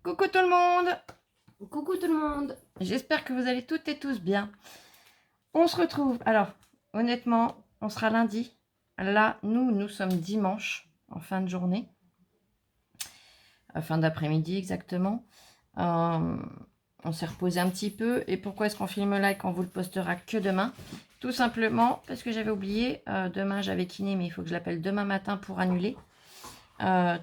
Coucou tout le monde! Coucou tout le monde! J'espère que vous allez toutes et tous bien. On se retrouve. Alors, honnêtement, on sera lundi. Là, nous sommes dimanche, en fin de journée. Fin d'après-midi exactement. On s'est reposé un petit peu. Et pourquoi est-ce qu'on filme là et qu'on vous le postera que demain? Tout simplement parce que j'avais oublié. Demain, j'avais kiné, mais il faut que je l'appelle demain matin pour annuler.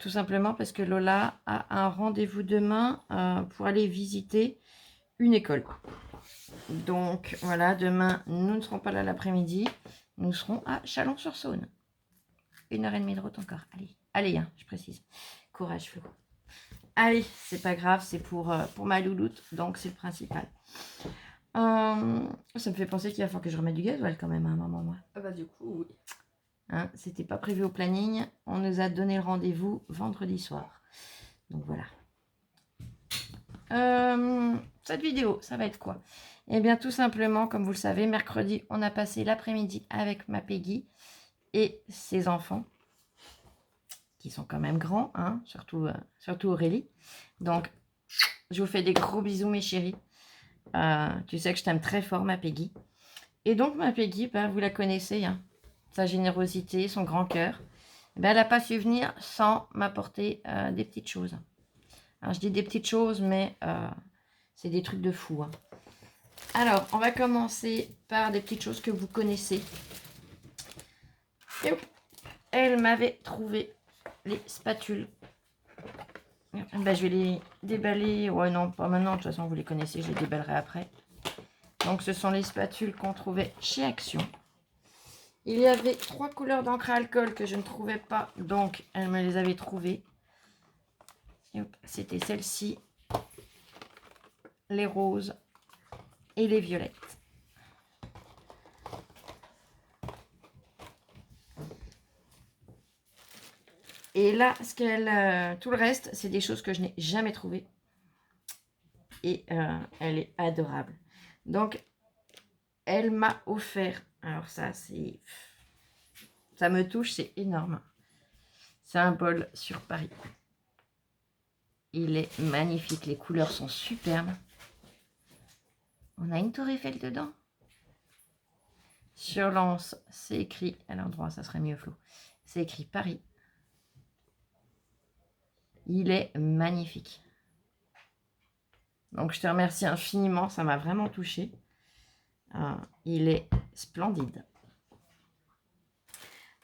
Tout simplement parce que Lola a un rendez-vous demain pour aller visiter une école. Donc voilà, demain, nous ne serons pas là l'après-midi. Nous serons à Chalon-sur-Saône. 1h30 de route encore. Allez, hein, je précise. Courage, Flo. Allez, c'est pas grave, c'est pour ma louloute, donc c'est le principal. Ça me fait penser qu'il va falloir que je remette du gasoil quand même à un moment, moi. Ah bah du coup, oui. Hein, c'était pas prévu au planning. On nous a donné le rendez-vous vendredi soir. Donc voilà. Cette vidéo, ça va être quoi? Eh bien, tout simplement, comme vous le savez, mercredi, on a passé l'après-midi avec ma Peggy et ses enfants, qui sont quand même grands, hein, surtout Aurélie. Donc, je vous fais des gros bisous, mes chéris. Tu sais que je t'aime très fort, ma Peggy. Et donc, ma Peggy, bah, vous la connaissez, hein, sa générosité, son grand cœur. Ben, elle n'a pas su venir sans m'apporter des petites choses. Alors, je dis des petites choses, mais c'est des trucs de fou. Hein. Alors, on va commencer par des petites choses que vous connaissez. Elle m'avait trouvé les spatules. Ben, je vais les déballer. Ouais, non, pas maintenant. De toute façon, vous les connaissez. Je les déballerai après. Donc, ce sont les spatules qu'on trouvait chez Action. Il y avait 3 couleurs d'encre à alcool que je ne trouvais pas. Donc, elle me les avait trouvées. C'était celle-ci, les roses et les violettes. Et là, tout le reste, c'est des choses que je n'ai jamais trouvées. Et elle est adorable. Donc, elle m'a offert. Alors ça me touche, c'est énorme. C'est un bol sur Paris. Il est magnifique. Les couleurs sont superbes. On a une tour Eiffel dedans. Sur l'anse, c'est écrit. À l'endroit, ça serait mieux, Flo. C'est écrit Paris. Il est magnifique. Donc, je te remercie infiniment. Ça m'a vraiment touchée. Il est splendide.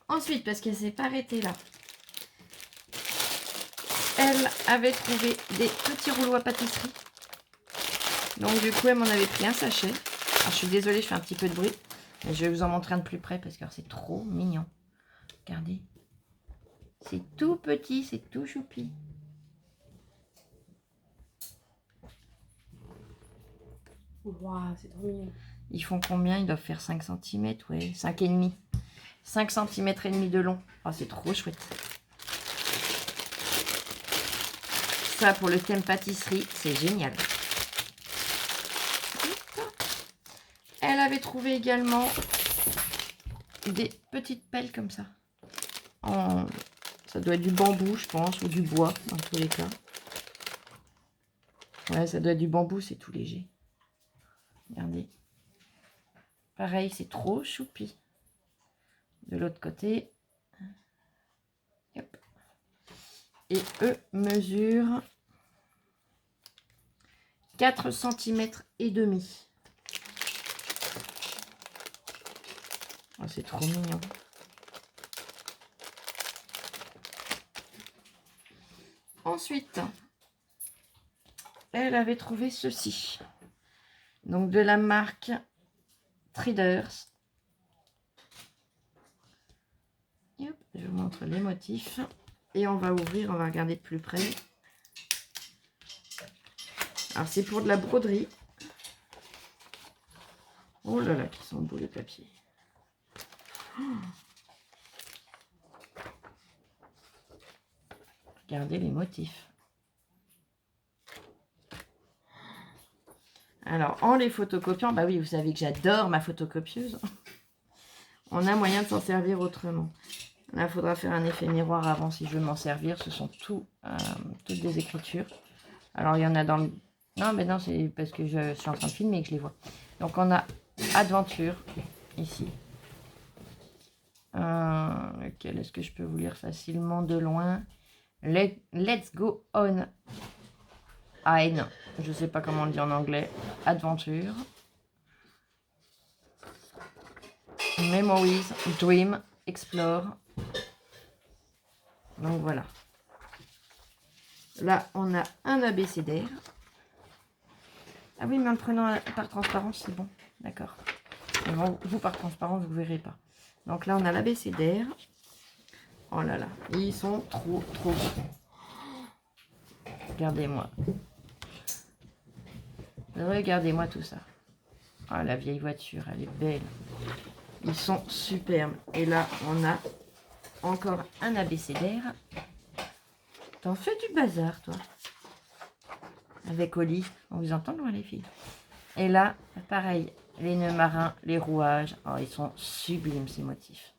Ensuite, parce qu'elle ne s'est pas arrêtée là, elle avait trouvé des petits rouleaux à pâtisserie. Donc, du coup, elle m'en avait pris un sachet. Alors, je suis désolée, je fais un petit peu de bruit. Mais je vais vous en montrer un de plus près parce que c'est trop mignon. Regardez. C'est tout petit, c'est tout choupi. Waouh, c'est trop mignon. Ils font combien? Ils doivent faire 5 cm, ouais, 5,5. 5 cm et demi de long. Oh, c'est trop chouette. Ça, pour le thème pâtisserie, c'est génial. Elle avait trouvé également des petites pelles comme ça. Ça doit être du bambou, je pense, ou du bois, dans tous les cas. Ouais, ça doit être du bambou, c'est tout léger. Regardez. Pareil, c'est trop choupi. De l'autre côté. Hop. Et eux mesurent 4 cm et demi. Oh, c'est trop mignon. Ensuite, elle avait trouvé ceci. Donc de la marque Traders. Hop, je vous montre les motifs. Et on va ouvrir, on va regarder de plus près. Alors c'est pour de la broderie. Oh là là, qui sont beaux les papiers. Oh. Regardez les motifs. Alors, en les photocopiant, bah oui, vous savez que j'adore ma photocopieuse. On a moyen de s'en servir autrement. Là, il faudra faire un effet miroir avant si je veux m'en servir. Ce sont toutes des écritures. Alors, il y en a dans le... Non, mais non, c'est parce que je suis en train de filmer et que je les vois. Donc, on a Adventure, ici. Lequel est-ce que je peux vous lire facilement de loin? Let's go on. Ein. Je sais pas comment on le dit en anglais. Adventure. Memories, Dream, Explore. Donc voilà. Là, on a un abécédaire. Ah oui, mais en le prenant par transparence, c'est bon. D'accord. Vous, par transparence, vous ne verrez pas. Donc là, on a l'abécédaire. Oh là là, ils sont trop beaux. Regardez-moi. Regardez-moi tout ça. Oh, la vieille voiture, elle est belle. Ils sont superbes. Et là, on a encore un abécédaire. T'en fais du bazar, toi. Avec Oli. On vous entend loin, les filles. Et là, pareil. Les nœuds marins, les rouages. Oh, ils sont sublimes, ces motifs.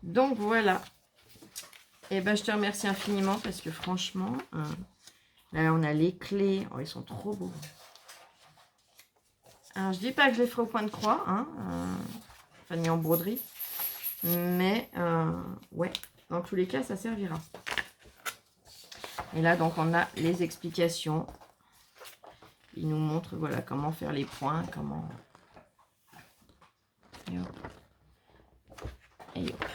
Donc, voilà. Et ben, je te remercie infiniment parce que franchement, là, on a les clés. Oh, ils sont trop beaux. Alors, je dis pas que je les ferai au point de croix, hein, enfin, ni en broderie. Mais, ouais, dans tous les cas, ça servira. Et là, donc, on a les explications. Il nous montre, voilà, comment faire les points, comment... Et hop. Et hop.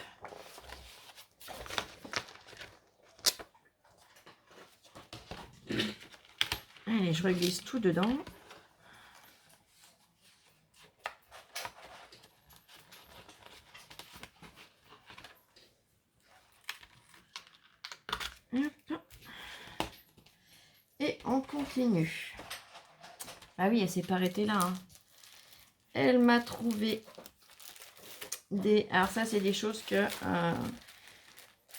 Allez, je reglisse tout dedans. Hop. Et on continue. Ah oui, elle s'est pas arrêtée là. Hein. Elle m'a trouvé des... Alors ça, c'est des choses que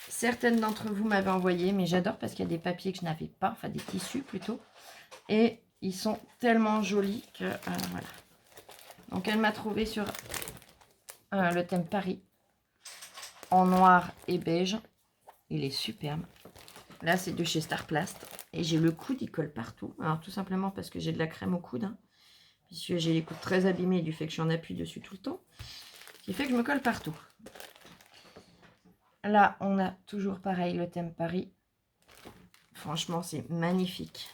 certaines d'entre vous m'avaient envoyé, mais j'adore parce qu'il y a des papiers que je n'avais pas, enfin des tissus plutôt. Et ils sont tellement jolis que voilà. Donc elle m'a trouvé sur le thème Paris en noir et beige. Il est superbe. Là, c'est de chez Starplast. Et j'ai le coude, il colle partout. Alors, tout simplement parce que j'ai de la crème au coude. Hein, puisque j'ai les coudes très abîmés du fait que j'en appuie dessus tout le temps. Ce qui fait que je me colle partout. Là, on a toujours pareil le thème Paris. Franchement, c'est magnifique.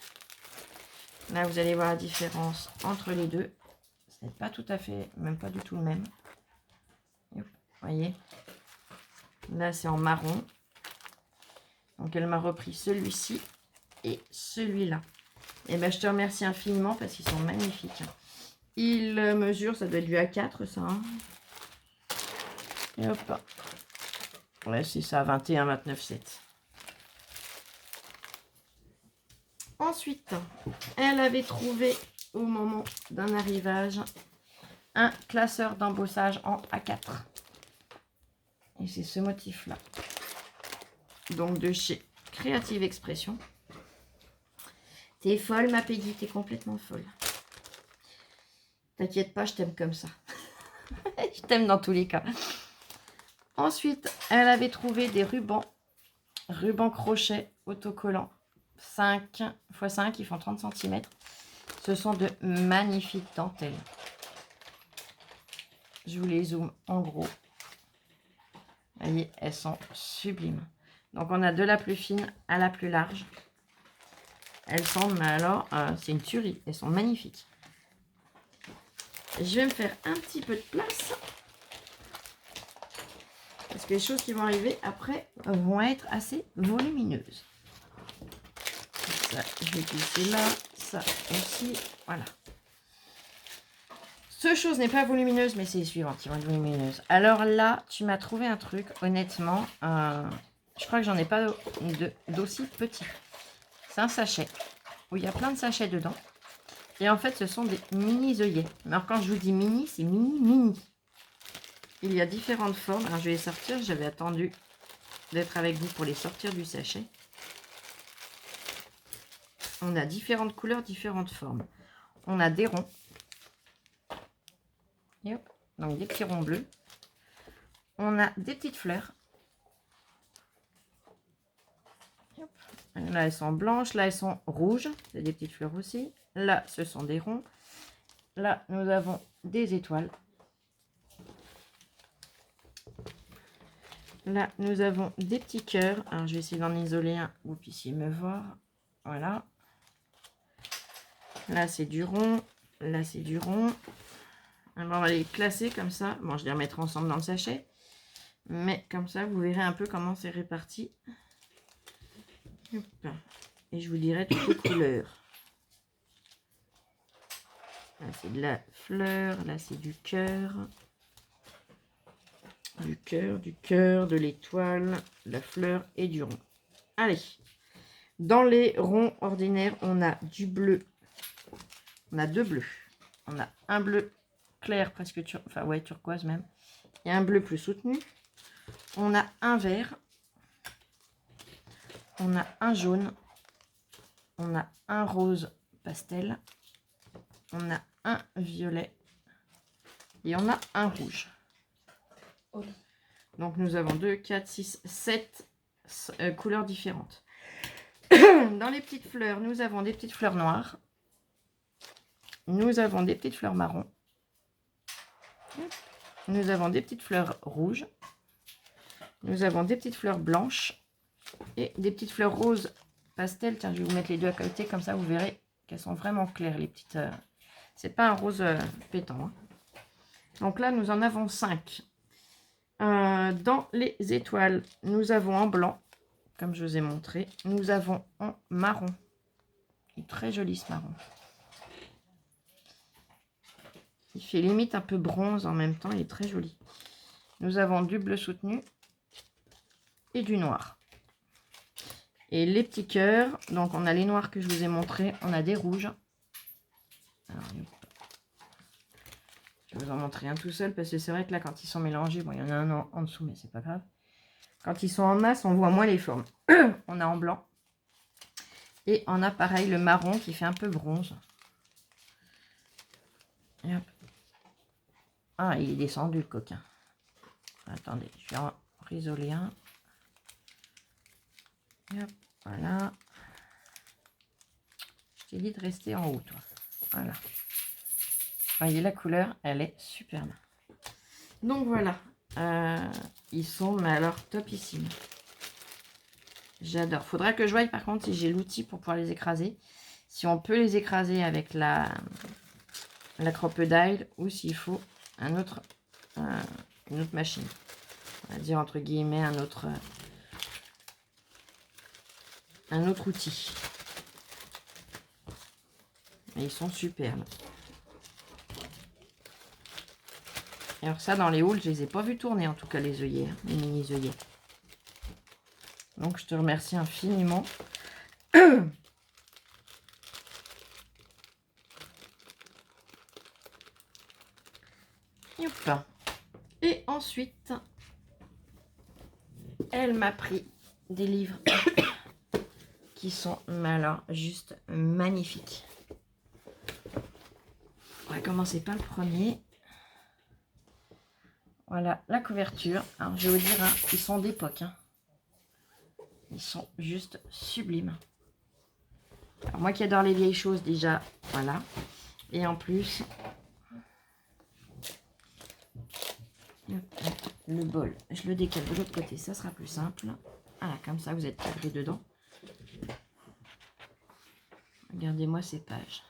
Là, vous allez voir la différence entre les deux. Ce n'est pas tout à fait, même pas du tout le même. Vous voyez. Là, c'est en marron. Donc, elle m'a repris celui-ci et celui-là. Et ben, je te remercie infiniment parce qu'ils sont magnifiques. Ils mesurent, ça doit être du A4, ça. Hein. Et hop. Ouais, c'est ça, 21, 29, 7. Ensuite, elle avait trouvé, au moment d'un arrivage, un classeur d'embossage en A4. Et c'est ce motif-là. Donc, de chez Creative Expression. T'es folle, ma Peggy, t'es complètement folle. T'inquiète pas, je t'aime comme ça. Je t'aime dans tous les cas. Ensuite, elle avait trouvé des rubans crochet autocollants 5 x 5, ils font 30 cm. Ce sont de magnifiques dentelles. Je vous les zoome en gros. Vous voyez, elles sont sublimes. Donc, on a de la plus fine à la plus large. Elles sont, mais alors, c'est une tuerie. Elles sont magnifiques. Je vais me faire un petit peu de place. Parce que les choses qui vont arriver après vont être assez volumineuses. Ça, je vais glisser là. Ça aussi. Voilà. Ce chose n'est pas volumineuse, mais c'est les suivantes qui vont être volumineuses. Alors là, tu m'as trouvé un truc, honnêtement. Je crois que j'en ai pas d'aussi petit. C'est un sachet où il y a plein de sachets dedans. Et en fait, ce sont des mini œillets. Mais alors, quand je vous dis mini, c'est mini. Il y a différentes formes. Alors, je vais les sortir. J'avais attendu d'être avec vous pour les sortir du sachet. On a différentes couleurs, différentes formes. On a des ronds. Et hop, donc des petits ronds bleus. On a des petites fleurs. Hop, Là, elles sont blanches. Là, elles sont rouges. C'est des petites fleurs aussi. Là, ce sont des ronds. Là, nous avons des étoiles. Là, nous avons des petits cœurs. Alors, je vais essayer d'en isoler un, que vous puissiez me voir. Voilà. Là, c'est du rond. Là, c'est du rond. Alors, on va les classer comme ça. Bon, je vais les remettre ensemble dans le sachet. Mais comme ça, vous verrez un peu comment c'est réparti. Hop. Et je vous dirai toutes les couleurs. Là, c'est de la fleur. Là, c'est du cœur. Du cœur, de l'étoile, de la fleur et du rond. Allez. Dans les ronds ordinaires, on a du bleu. On a deux bleus. On a un bleu clair, presque turquoise même. Et un bleu plus soutenu. On a un vert. On a un jaune. On a un rose pastel. On a un violet. Et on a un rouge. Donc nous avons 2, 4, 6, 7 couleurs différentes. Dans les petites fleurs, nous avons des petites fleurs noires. Nous avons des petites fleurs marron. Nous avons des petites fleurs rouges. Nous avons des petites fleurs blanches. Et des petites fleurs roses pastel. Tiens, je vais vous mettre les deux à côté. Comme ça, vous verrez qu'elles sont vraiment claires, les petites. C'est pas un rose pétant. Hein. Donc là, nous en avons 5. Dans les étoiles, nous avons en blanc, comme je vous ai montré. Nous avons en marron. Il est très joli ce marron. Il fait limite un peu bronze en même temps. Il est très joli. Nous avons du bleu soutenu et du noir. Et les petits cœurs, donc on a les noirs que je vous ai montrés. On a des rouges. Alors, je vais vous en montrer un tout seul parce que c'est vrai que là, quand ils sont mélangés, bon, il y en a un en dessous, mais c'est pas grave. Quand ils sont en masse, on voit moins les formes. On a en blanc. Et on a pareil le marron qui fait un peu bronze. Et hop. Ah, il est descendu le coquin. Attendez, je vais en risoler un. Et hop, voilà. Je t'ai dit de rester en haut, toi. Voilà. Voyez, la couleur, elle est superbe. Donc voilà. Ils sont, mais alors, topissimes. J'adore. Faudra que je voie par contre si j'ai l'outil pour pouvoir les écraser. Si on peut les écraser avec la crocodile ou s'il faut une autre machine. On va dire entre guillemets un autre outil. Et ils sont superbes. Et alors ça, dans les hauls, je les ai pas vus tourner, en tout cas les œillets, les mini œillets. Donc je te remercie infiniment. Et ensuite, elle m'a pris des livres qui sont, mais alors, juste magnifiques. On va commencer par le premier. Voilà la couverture. Alors, je vais vous dire, hein, ils sont d'époque. Hein. Ils sont juste sublimes. Alors, moi qui adore les vieilles choses, déjà, voilà. Et en plus, le bol, je le décale de l'autre côté, ça sera plus simple. Voilà, comme ça, vous êtes cadré dedans. Regardez-moi ces pages.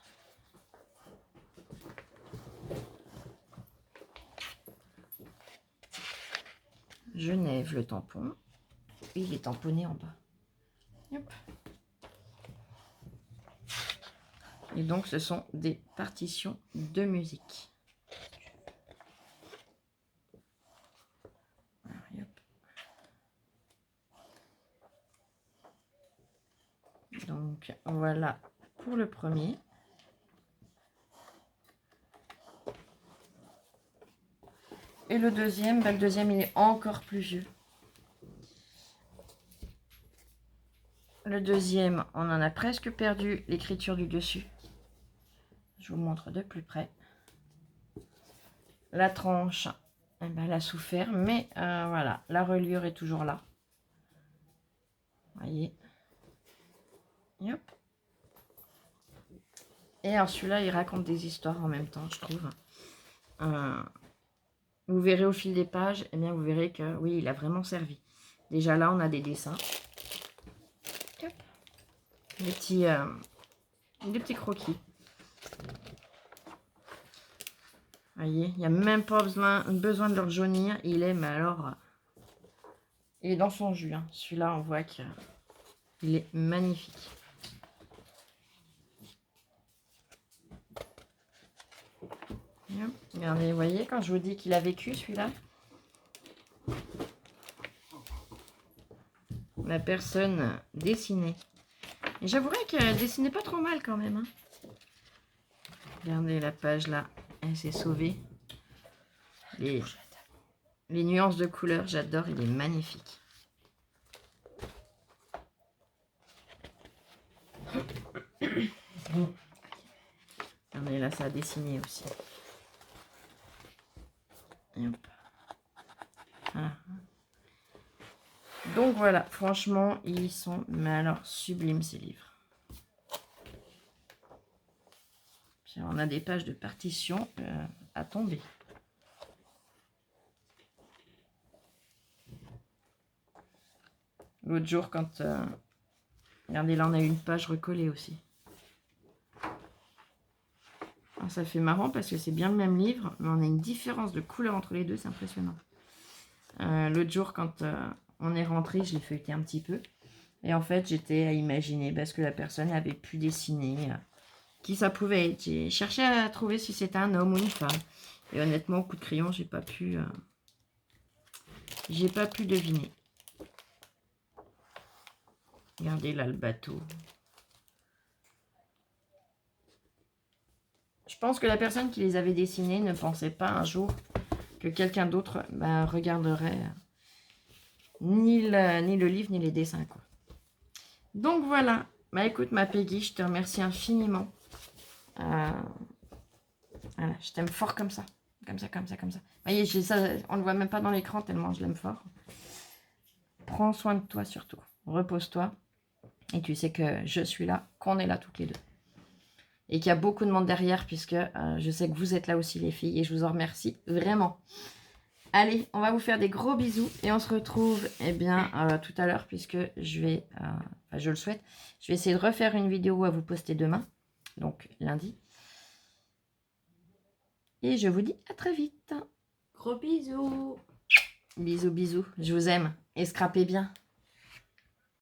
Genève, le tampon. Et il est tamponné en bas. Hop. Et donc, ce sont des partitions de musique. Donc, voilà pour le premier. Et le deuxième, bah, le deuxième, il est encore plus vieux. Le deuxième, on en a presque perdu l'écriture du dessus. Je vous montre de plus près. La tranche, eh ben, elle a souffert, mais voilà, la reliure est toujours là. Voyez. Et hop. Et alors celui-là, il raconte des histoires en même temps, je trouve. Vous verrez au fil des pages, eh bien vous verrez que oui, il a vraiment servi. Déjà là, on a des dessins. Hop. Des petits croquis. Vous voyez, il n'y a même pas besoin de le jaunir. Il est, mais alors, il est dans son jus. Hein. Celui-là, on voit qu'il est magnifique. Regardez, vous voyez, quand je vous dis qu'il a vécu, celui-là, la personne dessinait. Et j'avouerais qu'elle dessinait pas trop mal quand même. Hein. Regardez la page là, elle s'est sauvée. Les nuances de couleurs, j'adore, il est magnifique. Regardez là, ça a dessiné aussi. Et hop. Voilà. Donc voilà, franchement, ils sont, mais alors, sublimes ces livres. Puis on a des pages de partition à tomber. L'autre jour, quand... regardez, là, on a une page recollée aussi. Alors, ça fait marrant parce que c'est bien le même livre, mais on a une différence de couleur entre les deux, c'est impressionnant. L'autre jour, quand on est rentré, je l'ai feuilleté un petit peu. Et en fait, j'étais à imaginer parce que la personne avait pu dessiner qui ça pouvait être. J'ai cherché à trouver si c'était un homme ou une femme. Et honnêtement, au coup de crayon, j'ai pas pu deviner. Regardez là le bateau. Je pense que la personne qui les avait dessinés ne pensait pas un jour que quelqu'un d'autre regarderait ni le livre ni les dessins, quoi. Donc voilà. Bah écoute ma Peggy, je te remercie infiniment. Voilà, je t'aime fort comme ça. Comme ça, comme ça, comme ça. Vous voyez, ça, on ne le voit même pas dans l'écran tellement je l'aime fort. Prends soin de toi surtout. Repose-toi. Et tu sais que je suis là, qu'on est là toutes les deux. Et qu'il y a beaucoup de monde derrière puisque je sais que vous êtes là aussi les filles. Et je vous en remercie vraiment. Allez, on va vous faire des gros bisous. Et on se retrouve tout à l'heure puisque je vais, je le souhaite, je vais essayer de refaire une vidéo à vous poster demain. Donc lundi. Et je vous dis à très vite. Gros bisous. Bisous, bisous. Je vous aime. Et scrapez bien.